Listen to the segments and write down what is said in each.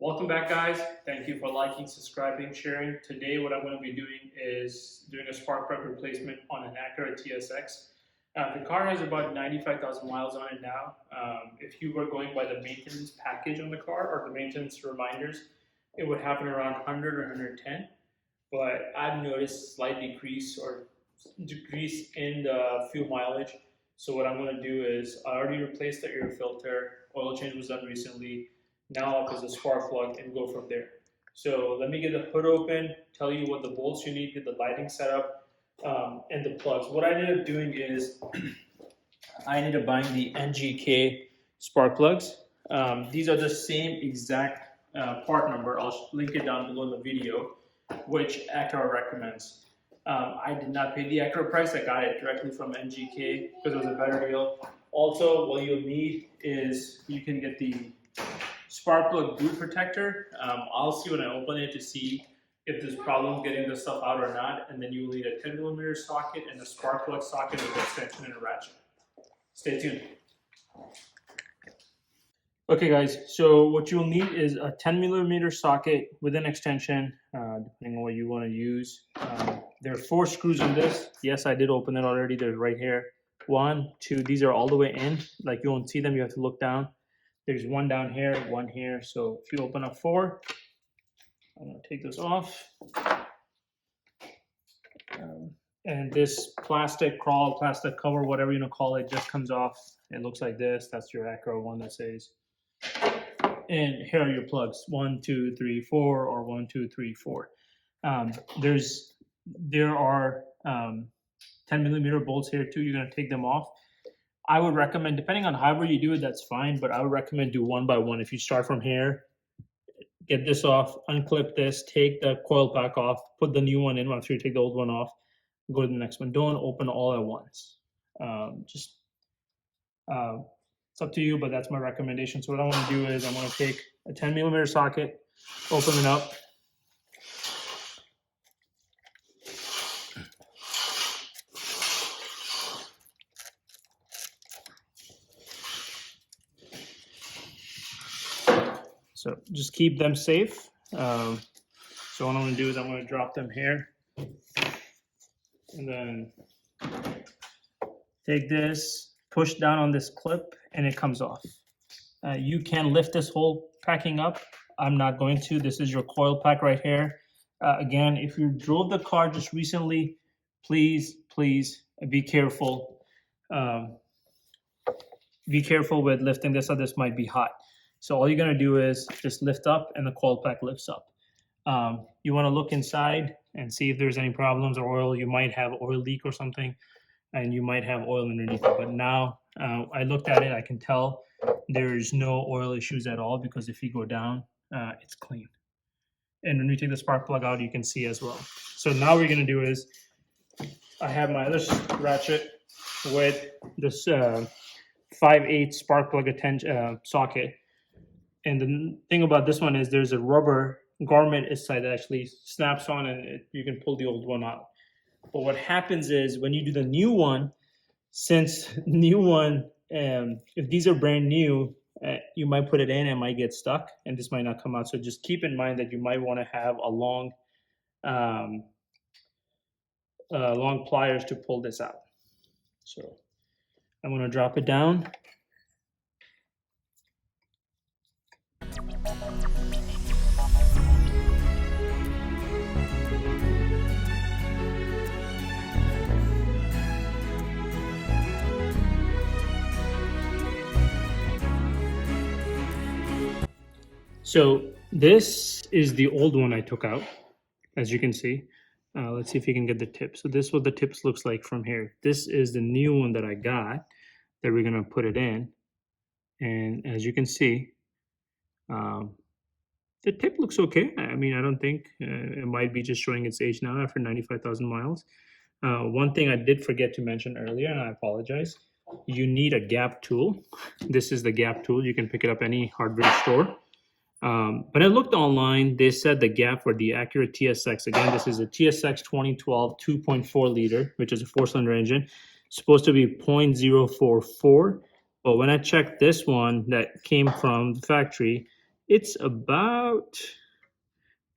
Welcome back, guys. Thank you for liking, subscribing, sharing. Today what I'm going to be doing is doing a spark plug replacement on an Acura TSX. The car has about 95,000 miles on it now. If you were going by the maintenance package on the car or the maintenance reminders, it would happen around 100 or 110. But I've noticed slight decrease in the fuel mileage. So what I'm going to do is I already replaced the air filter. Oil change was done recently. Now up is a spark plug and go from there. So let me get the hood open, tell you what the bolts you need, get the lighting setup, and the plugs. What I ended up doing is I ended up buying the NGK spark plugs. These are the same exact part number. I'll link it down below in the video, which Acura recommends. I did not pay the Acura price. I got it directly from NGK because it was a better deal. Also, what you'll need is you can get the spark plug boot protector. I'll see when I open it to see if there's problems getting the stuff out or not, and then you will need a 10mm socket and a spark plug socket with extension and a ratchet. Stay tuned. Okay guys, so what you'll need is a 10mm socket with an extension, depending on what you want to use. There are 4 screws in this. Yes, I did open it already. They're right here. 1, 2, these are all the way in. Like you won't see them, you have to look down. There's 1 down here, 1 here. So if you open up 4, I'm gonna take this off. And this plastic cover, whatever you want to call it, just comes off. It looks like this. That's your Acura one that says. And here are your plugs, 1, 2, 3, 4, or 1, 2, 3, 4. There are 10mm bolts here too. You're gonna take them off. I would recommend, depending on however you do it, that's fine, but I would recommend do 1 by 1. If you start from here, get this off, unclip this, take the coil pack off, put the new one in after you take the old one off, go to the next one. Don't open all at once. It's up to you, but that's my recommendation. So what I want to do is I'm going to take a 10mm socket, open it up. So just keep them safe. So what I'm going to do is I'm going to drop them here. And then take this, push down on this clip, and it comes off. You can lift this whole packing up. I'm not going to. This is your coil pack right here. Again, if you drove the car just recently, please be careful. Be careful with lifting this up. This might be hot. So all you're going to do is just lift up and the coil pack lifts up. You want to look inside and see if there's any problems or oil. You might have oil leak or something, and you might have oil underneath it. But now I looked at it, I can tell there's no oil issues at all, because if you go down, it's clean. And when you take the spark plug out, you can see as well. So now what we're going to do is I have my other ratchet with this 5/8 spark plug socket. And the thing about this one is there's a rubber garment inside that actually snaps on, and you can pull the old one out. But what happens is when you do the new one, since new one, if these are brand new, you might put it in and might get stuck, and this might not come out. So just keep in mind that you might want to have a long pliers to pull this out. So I'm going to drop it down. So this is the old one I took out, as you can see. Let's see if you can get the tip. So this is what the tips looks like from here. This is the new one that I got that we're going to put it in. And as you can see, the tip looks okay. I mean, I don't think it might be just showing its age now after 95,000 miles. One thing I did forget to mention earlier, and I apologize, you need a gap tool. This is the gap tool. You can pick it up any hardware store. But I looked online, they said the gap for the Acura TSX, again, this is a TSX 2012 2.4 liter, which is a 4-cylinder engine, supposed to be 0.044. But when I checked this one that came from the factory, It's about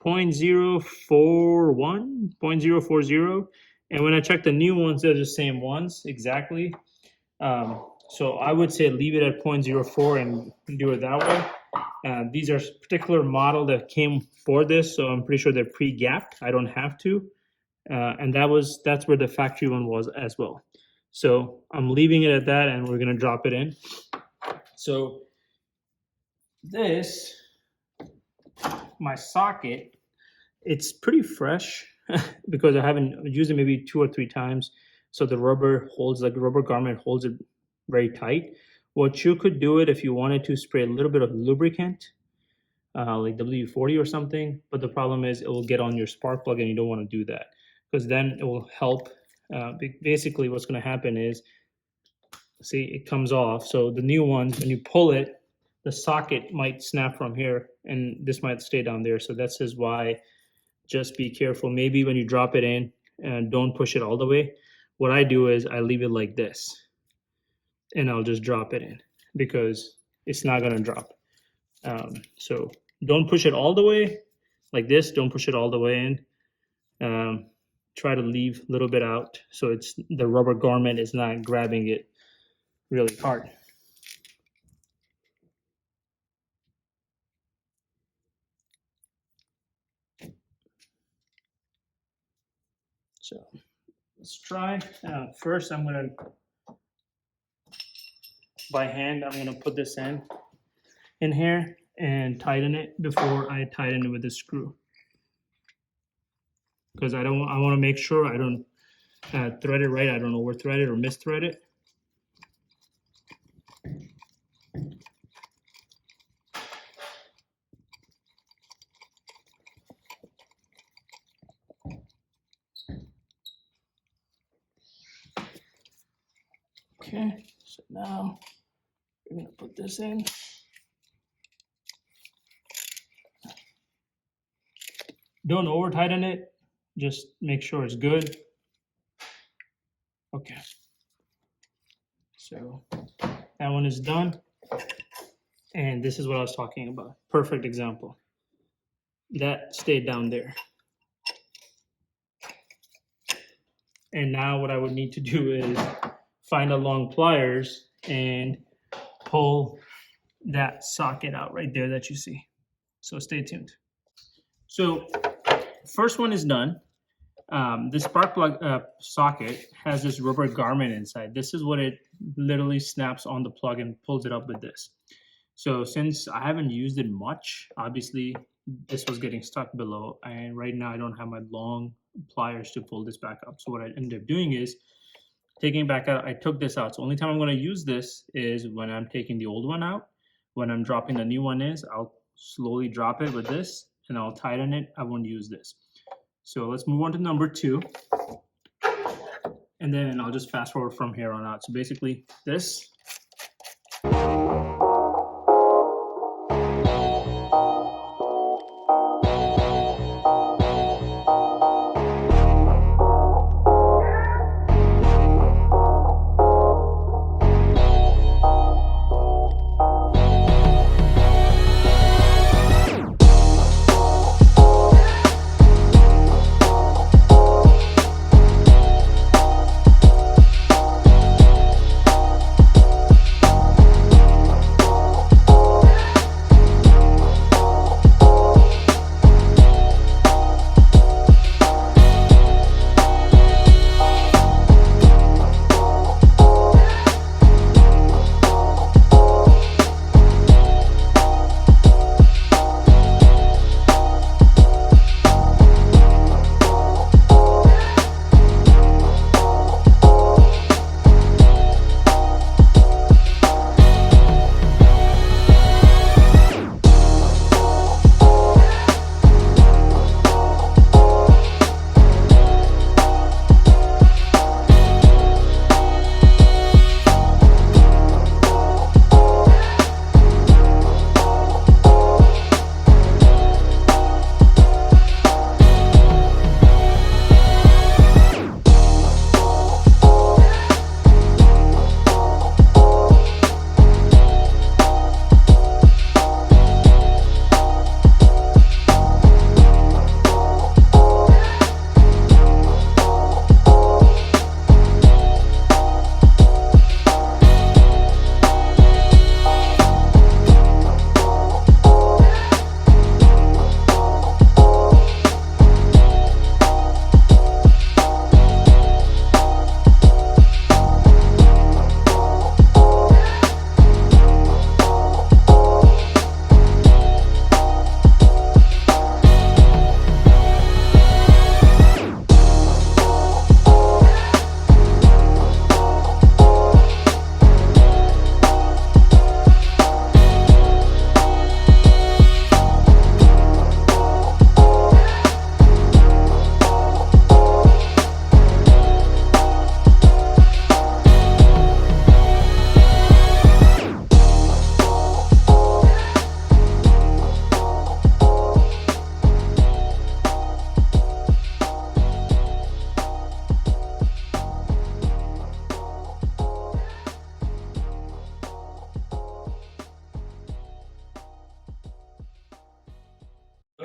0.041, 0.040. And when I check the new ones, they're the same ones exactly. So I would say leave it at 0.04 and do it that way. These are particular model that came for this, so I'm pretty sure they're pre-gapped. I don't have to. And that's where the factory one was as well. So I'm leaving it at that, and we're gonna drop it in. So this, my socket, it's pretty fresh because I haven't used it maybe 2 or 3 times. So the rubber holds, like the rubber garment holds it very tight. What you could do it if you wanted to spray a little bit of lubricant, like W40 or something. But the problem is it will get on your spark plug, and you don't want to do that because then it will help. Basically, what's going to happen is, see, it comes off. So the new ones, when you pull it, the socket might snap from here, and this might stay down there. So that's just why. Just be careful. Maybe when you drop it in, don't push it all the way. What I do is I leave it like this, and I'll just drop it in because it's not gonna drop. So don't push it all the way like this. Don't push it all the way in. Try to leave a little bit out so it's the rubber garment is not grabbing it really hard. So let's try. First, I'm gonna, by hand, I'm gonna put this in here and tighten it before I tighten it with the screw. Because I want to make sure I don't thread it right. I don't over thread it or misthread it. Okay, so now we're gonna put this in. Don't over tighten it. Just make sure it's good. Okay. So that one is done. And this is what I was talking about. Perfect example. That stayed down there. And now what I would need to do is find a long pliers and pull that socket out right there that you see. So stay tuned. So first one is done. The spark plug socket has this rubber garment inside. This is what it literally snaps on the plug and pulls it up with this. So since I haven't used it much, obviously this was getting stuck below, and right now I don't have my long pliers to pull this back up. So what I ended up doing is taking it back out. I took this out. So only time I'm going to use this is when I'm taking the old one out. When I'm dropping the new one I'll slowly drop it with this and I'll tighten it. I won't use this. So let's move on to number 2. And then I'll just fast forward from here on out. So basically this.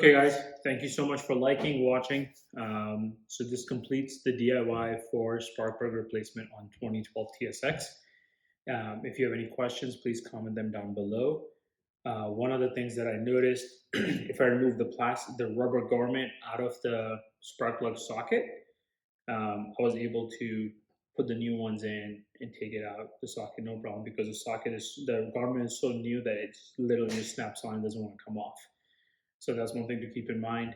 Okay, guys, thank you so much for liking, watching. So this completes the DIY for spark plug replacement on 2012 TSX. If you have any questions, please comment them down below. One of the things that I noticed, if I remove the rubber garment out of the spark plug socket, I was able to put the new ones in and take it out the socket no problem, because the garment is so new that it literally just snaps on and doesn't want to come off. So that's one thing to keep in mind.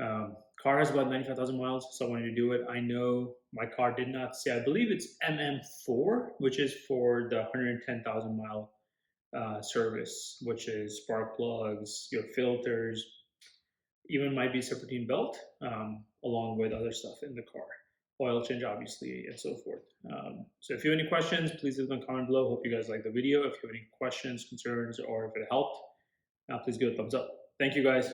Car has about 95,000 miles, so I wanted to do it. I know my car did not say, I believe it's MM4, which is for the 110,000 mile service, which is spark plugs, your filters, even might be serpentine belt, along with other stuff in the car. Oil change, obviously, and so forth. So if you have any questions, please leave them in the comment below. Hope you guys like the video. If you have any questions, concerns, or if it helped, please give it a thumbs up. Thank you, guys.